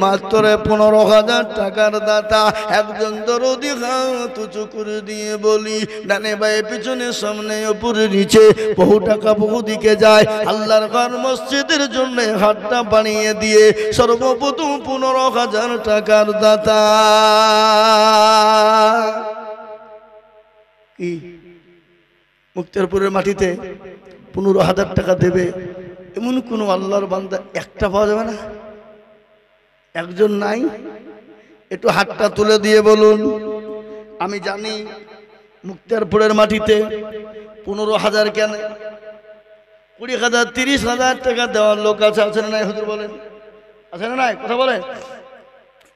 [SPEAKER 1] মাত্র 15,000 টাকার দাতা একজন দরদি হাত উঁচু করে দিয়ে বলি, ডানে বায়ে পিছনে সামনে উপরে নিচে বহু টাকা বহু দিকে যায়। আল্লাহর ঘর মসজিদের জন্য হাতটা বানিয়ে দিয়ে সর্বপ্রথম 15,000 টাকার দাতা কি মুক্তারপুরের মাটিতে 15,000 টাকা দেবে এমন কোন আল্লাহর বান্দা একটা পাওয়া যাবে না? একজন নাই? একটু হাতটা তুলে দিয়ে বলুন। আমি জানি মুক্তারপুরের মাটিতে 15,000 কেন, 20,000, 30,000 টাকা দেওয়ার লোক আছে। আছে না নাই হুজুর বলেন? আছে না নাই? কথা বলেন।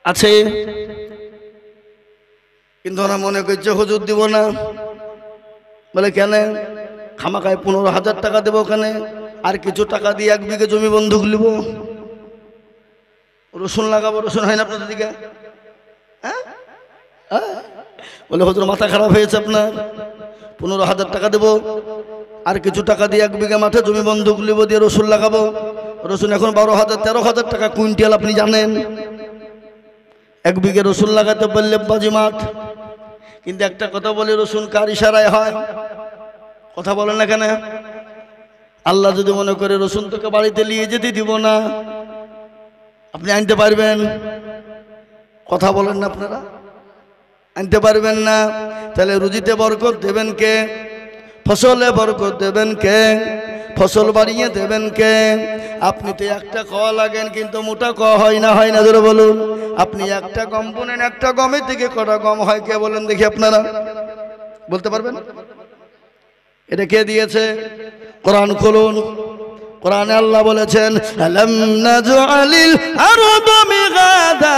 [SPEAKER 1] আছে, কিন্তু ওরা মনে করছে হুজুর দিব না। বলে কেন? খামাখায় 15,000 টাকা দেবো কেন? আর কিছু টাকা দিয়ে 1 বিঘে জমি বন্ধক নিব, রসুন লাগাবো। রসুন হয় না আপনাদের দিকে? হ্যাঁ, বলে হুজুর মাথা খারাপ হয়েছে আপনার, 15,000 টাকা দেবো, আর কিছু টাকা দিয়ে 1 বিঘা মাঠে জমি বন্ধক নিব, দিয়ে রসুন লাগাবো। রসুন এখন 12,000 13,000 টাকা কুইন্টাল, আপনি জানেন। 1 বিঘে রসুন লাগাতে পারলে বাজি মাঠ। কিন্তু একটা কথা বলে, রসুন কার ইশারায় হয়? কথা বলেন না কেন? আল্লাহ যদি মনে করে রসুন তোকে বাড়িতে নিয়ে যেতে দিব না, আপনি আনতে পারবেন? কথা বলেন না আপনারা? আনতে পারবেন না। তাহলে রুজিতে বরকত দেবেন কে? ফসলে বরকত দেবেন কে? ফসল বাড়িয়ে দেবেন কে? আপনি তো একটা খাওয়া লাগেন, কিন্তু মোটা খাওয়া হয় না, হয় না? ধরে বলুন। আপনি একটা গম বুনেন, একটা গমের থেকে কটা গম হয় কে বলেন দেখি? আপনারা বলতে পারবেন? এটা কে দিয়েছে? কোরআন খুলুন। কোরআনে আল্লাহ বলেছেন, আলাম নাজআলিল আরদা মিগাদা,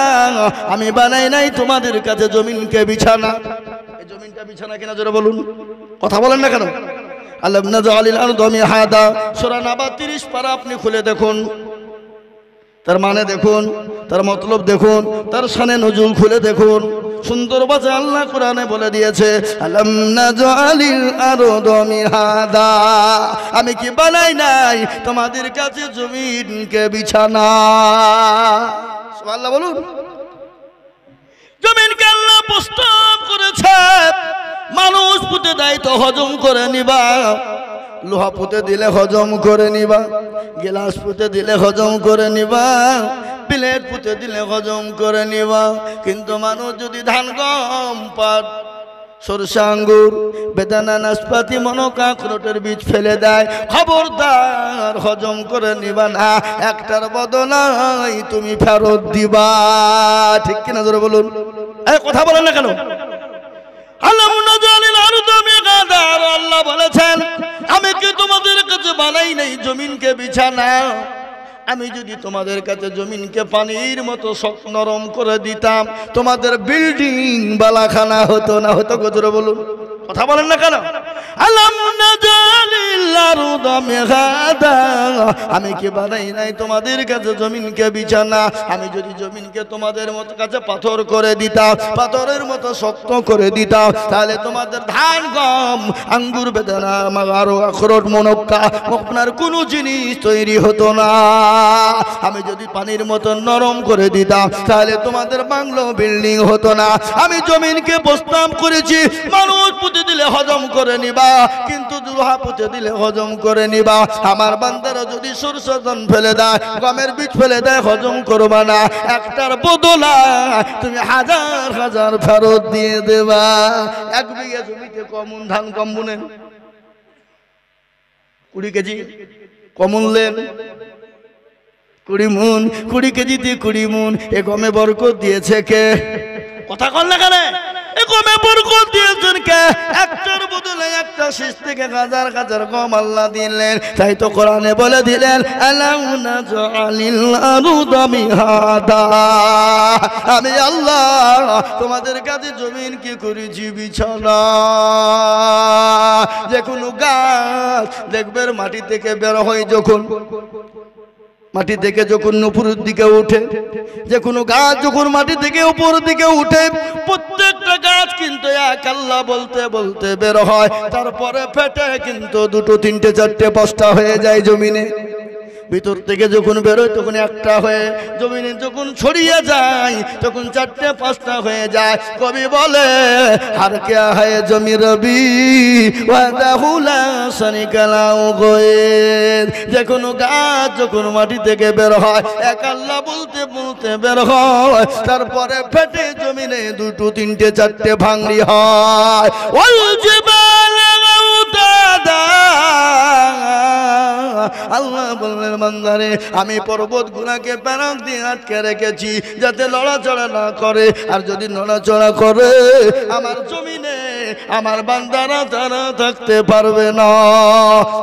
[SPEAKER 1] আমি বানাই নাই তোমাদের কাছে জমিনকে বিছানা। এই জমিনটা বিছানা কিনা জোরে বলুন। কথা বলেন না কেন? আলাম নাজআলিল আরদা মিহাদা, সূরা নাবা 30 পারা আপনি খুলে দেখুন, তার মানে দেখুন, তার মতলব দেখুন, তার শানে নজুল খুলে দেখুন। সুন্দর ভাষা আল্লাহ কোরআনে বলে দিয়েছে, আলাম নাজআলিল আরদা মিহাদা, আমি কি বানাই নাই তোমাদের কাছে জমিনকে বিছানা? সুবহানাল্লাহ বলুন। জমিনকে আল্লাহ প্রস্তাব করেছে মানুষ পুঁতে দেয় তো হজম করে নিবা, লোহা পুঁতে দিলে হজম করে নিবা, গ্লাস পুঁতে দিলে হজম করে নিবা, প্লেট পুঁতে দিলে হজম করে নিবা। কিন্তু মানুষ যদি ধান গম পাট সরষা আঙ্গুর বেদানা নাশপাতি মনোকা আখরোটের বীজ ফেলে দেয়, খবরদার হজম করে নিবা না, একটার বদলায় তুমি ফেরত দিবা। ঠিক কিনা জোরে বলুন, কথা বলেন না কেন? আল্লাহ বলেছেন আমি কি তোমাদের কাছে বানাই নাই জমিনকে বিছানা? আমি যদি তোমাদের কাছে জমিনকে পানির মতো শক্ত নরম করে দিতাম তোমাদের বিল্ডিং বালাখানা হতো না? হতো গজরে বলুন, কথা বলেন না কেন? আমি কি বানাই নাই তোমাদের কাছে জমিনকে বিছানা? আমি যদি জমিনকে তোমাদের মতো কাছে পাথর করে দিতাম, পাথরের মতো শক্ত করে দিতাম, তাহলে তোমাদের ধান গম আঙ্গুর বেদানা আরো আখরোট মনক্কা আপনার কোনো জিনিস তৈরি হতো না। আমি যদি পানির মতো নরম করে দিতাম তাহলে তোমাদের বাংলো বিল্ডিং হতো না। আমি জমিনকে প্রস্তাব করেছি মানুষ পুঁতে দিলে হজম করে নিবা, কিন্তু লোহা পুঁতে দিলে হজম করে নিবা। আমার বান্দারা যদি সরষের ধান ফেলে দেয়, গমের বীজ ফেলে দেয়, হজম করবা না, একটার বদলা তুমি হাজার হাজার ফেরত দিয়ে দেবা। 1 বিঘা জমিতে কমন ধান কম বুনেন 20 কেজি, কমন লেন 20 মণ, 20 কেজিতে 20 মণ। এ গমে বরকত দিয়েছে কে? কথা কন না কেন? এ গমে বরকত দিয়েছেন কে? একটার বদলে একটা শীষ থেকে হাজার হাজার গম আল্লাহ দিলেন। তাই তো কোরআনে বলে দিলেন আলাম নাজআলিল আরদা মিহাদা, আমি আল্লাহ তোমাদের কাছে জমিন কি করেছি বিছানা। যে কোনো গাছ দেখবে মাটি থেকে বের হয়, যখন মাটি থেকে যখন উপরের দিকে উঠে, যে কোনো গাছ যখন মাটি থেকে উপরের দিকে উঠে, প্রত্যেকটা গাছ কিন্তু এক আল্লাহ বলতে বলতে বের হয়, তারপরে ফেটে কিন্তু 2, 3, 4, 5টা হয়ে যায় জমিনে। ভিতর থেকে যখন বেরোয় তখন একটা হয়ে, জমিনে যখন ছড়িয়ে যায় তখন 4, 5টা হয়ে যায়। কবি বলে হার কে হয় জমি রবি ওয়াদাহুলা সনিকালাও গোয়ে। যে কোনো গাছ যখন মাটি থেকে বের হয় এক আল্লাহ বলতে বলতে বের হয়, তারপরে ফেটে জমিনে 2, 3, 4 ভাঙড়ি হয়। ওয়াল জিবালা আউতাদা, আল্লাহ বললেন বান্দারে আমি পর্বত গুলাকে প্যারাক দিয়ে আটকে রেখেছি যাতে লড়াচড়া না করে, আর যদি লড়াচড়া করে আমার জমিনে আমার বান্দারা তারা থাকতে পারবে না।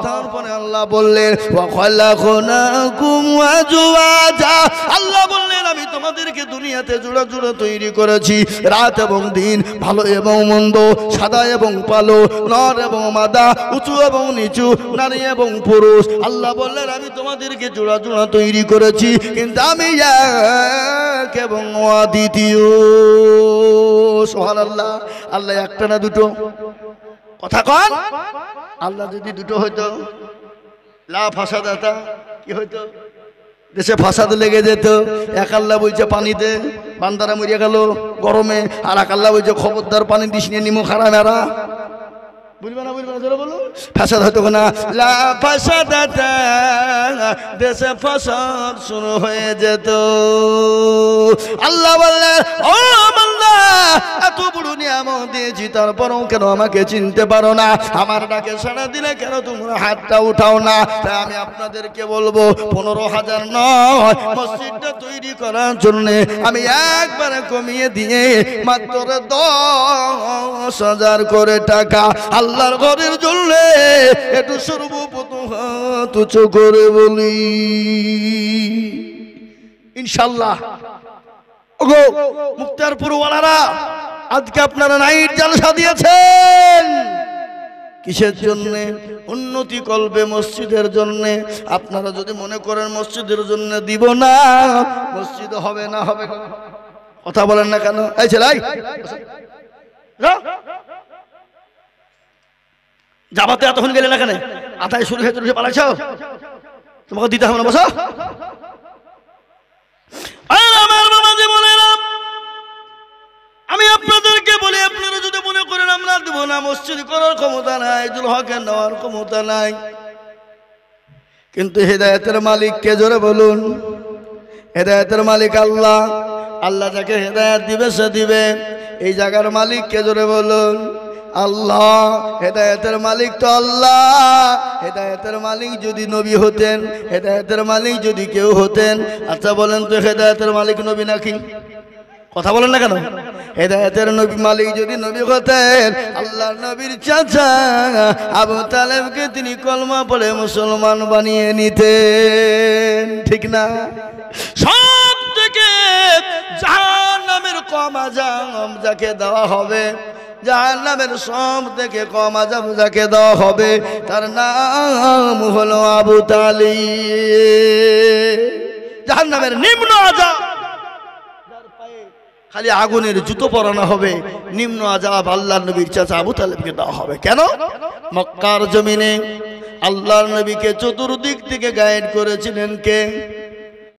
[SPEAKER 1] তারপরে আল্লাহ বললেন ওয়া খালাকনাকুম আজওয়াজা, আল্লাহ বললেন আমি তোমাদেরকে দুনিয়াতে জোড়া জোড়া তৈরি করেছি, রাত এবং দিন, ভালো এবং মন্দ, সাদা এবং কালো, নর এবং মাদা, উঁচু এবং নিচু, নারী এবং পুরুষ। আল্লাহ বললেন আমি তোমাদেরকে জোড়া জোড়া তৈরি করেছি, কিন্তু আমি এক এবং অদ্বিতীয়। সুবহানাল্লাহ। আল্লাহ একটা না দুটো? কথা কন। আল্লাহ যদি দুটো হইতো লা ফাসাদাতা, কি হইতো? দেশে ফাসাদ লেগে যেত। এক আল্লাহ বলছে পানিতে বান্দারা মরিয়া গেল গরমে, আর এক আল্লাহ বলছে খবরদার পানি দিস নিয়ে নিমো খারা মেরা। বুঝবে না বুঝবে না জোরে বলুন। ফাসাদ হতো না, লা ফাসাদাতা, দেশে ফাসাদ শুরু হয়ে যেত। আল্লাহ বললেন ও বান্দা এত বড় নিয়ামত দিয়েছি তারপরও কেন আমাকে চিনতে পারো না? আমার ডাকে সাড়া দিলে কেন তোমরা হাতটা উঠাও না? তাই আমি আপনাদেরকে বলবো 15,000 নয়, মসজিদটা তৈরি করার জন্য আমি একবারে কমিয়ে দিয়ে মাত্র 10,000 করে টাকা আল্লাহর ঘরের জন্য একটু সর্বপ্রথম হাত উঁচু করে বলি ইনশাআল্লাহ। ওগো মুক্তারপুর ওয়ালারা, আজকে আপনারা নাইট জালসা দিয়েছেন কিসের জন্য? উন্নতি কল্পে মসজিদের জন্য। আপনারা যদি মনে করেন মসজিদের জন্য দিব না, মসজিদ হবে না। হবে কথা বলেন না কেন? এই ছেলে যাবাতে এতক্ষণ গেলে না কেন? আতায় শুরু হয়ে তুলে পালাইছ, তোমাকে দিতে হবে না। বসো। আমার বাবা যে বলে না না, মসজিদ করার ক্ষমতা নাই, আইজুল হকের নেওয়ার ক্ষমতা নাই, কিন্তু হেদায়েতের মালিক কে? জোরে বলুন। হেদায়েতের মালিক আল্লাহ। আল্লাহ যাকে হেদায়েত দিবে সে দিবে। এই জায়গার মালিক কে? জোরে বলুন। আল্লাহ। হেদায়েতের মালিক তো আল্লাহ। হেদায়েতের মালিক যদি নবী হতেন, হেদায়েতের মালিক যদি কেউ হতেন, আচ্ছা বলেন তো হেদায়েতের মালিক নবী নাকি? কথা বলেন না কেন? হেদায়েতের নবী মালিক যদি নবী হতেন, আল্লাহর নবীর চাচা আবু তালেবকে তিনি কলমা পড়ে মুসলমান বানিয়ে নিতেন, ঠিক না? সব থেকে জাহান্নামের কম আযাব যাকে দেওয়া হবে, জাহান্নামের সব থেকে কম আযাব যাকে দেওয়া হবে, তার নাম হলো আবু তালিব। জাহান্নামের নিম্ন আযাব, খালি আগুনের জুতো পরানো হবে, নিম্ন আযাব আল্লাহর নবীর চাচা আবু তালেবকে দেওয়া হবে। কেন? মক্কার জমিনে আল্লাহর নবীকে চতুর্দিক থেকে গাইড করেছিলেন কে?